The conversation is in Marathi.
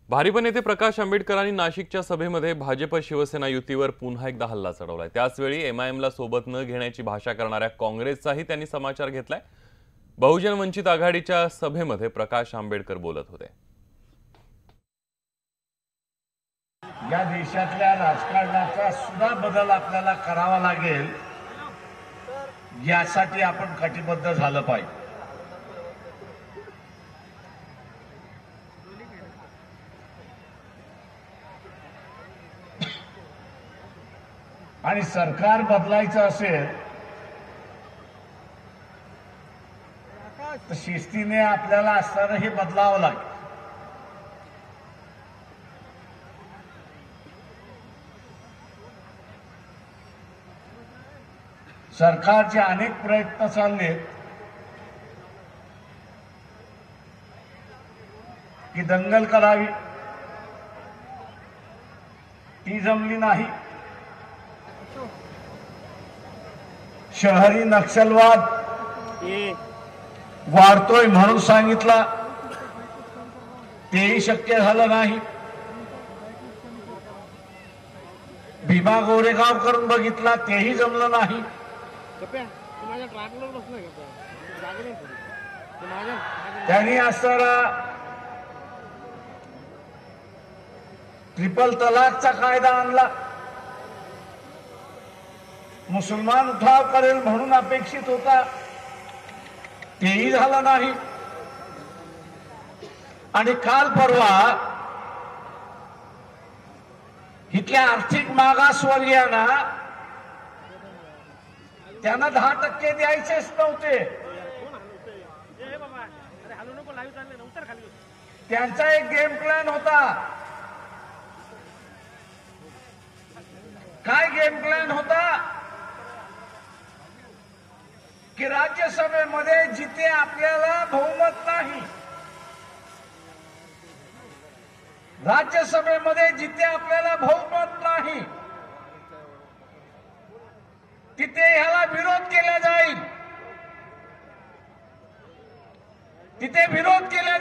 भारिप नेते प्रकाश आंबेडकरांनी नाशिकच्या सभेमध्ये भाजप शिवसेना युतीवर पुन्हा एकदा हल्ला चढवलाय। त्याचवेळी एमआयएमला सोबत न घेण्याची भाषा करणाऱ्या काँग्रेसचाही त्यांनी समाचार घेतलाय। बहुजन वंचित आघाडीच्या सभेमध्ये प्रकाश आंबेडकर बोलत होते। या देशातल्या राजकारणाचा सुद्धा बदल आपल्याला करावा लागेल, यासाठी आपण कटिबद्ध झालं पाहिजे। आणि सरकार बदलायचं असेल तर शिस्तीने आपल्याला असताना हे बदलावं लागेल। सरकारचे अनेक प्रयत्न चाललेत की दंगल करावी, ती जमली नाही। शहरी नक्षलवाद वाढतोय म्हणून सांगितला, तेही शक्य झालं नाही। भीमा गोरेगाव करून बघितला, तेही जमलं नाही। त्यांनी असताना ट्रिपल तलाकचा कायदा आणला, मुसलमान उठाव करेल म्हणून अपेक्षित होता, तेही झालं नाही। आणि काल परवा इथल्या आर्थिक मागासवर्गीयांना त्यांना 10% द्यायचेच नव्हते। त्यांचा एक गेम प्लॅन होता। काय गेम प्लॅन होता? की राज्यसभेमध्ये जिथे आपल्याला बहुमत नाही, राज्यसभेमध्ये जिथे आपल्याला बहुमत नाही तिथे ह्याला विरोध केला जाईल, तिथे विरोध केला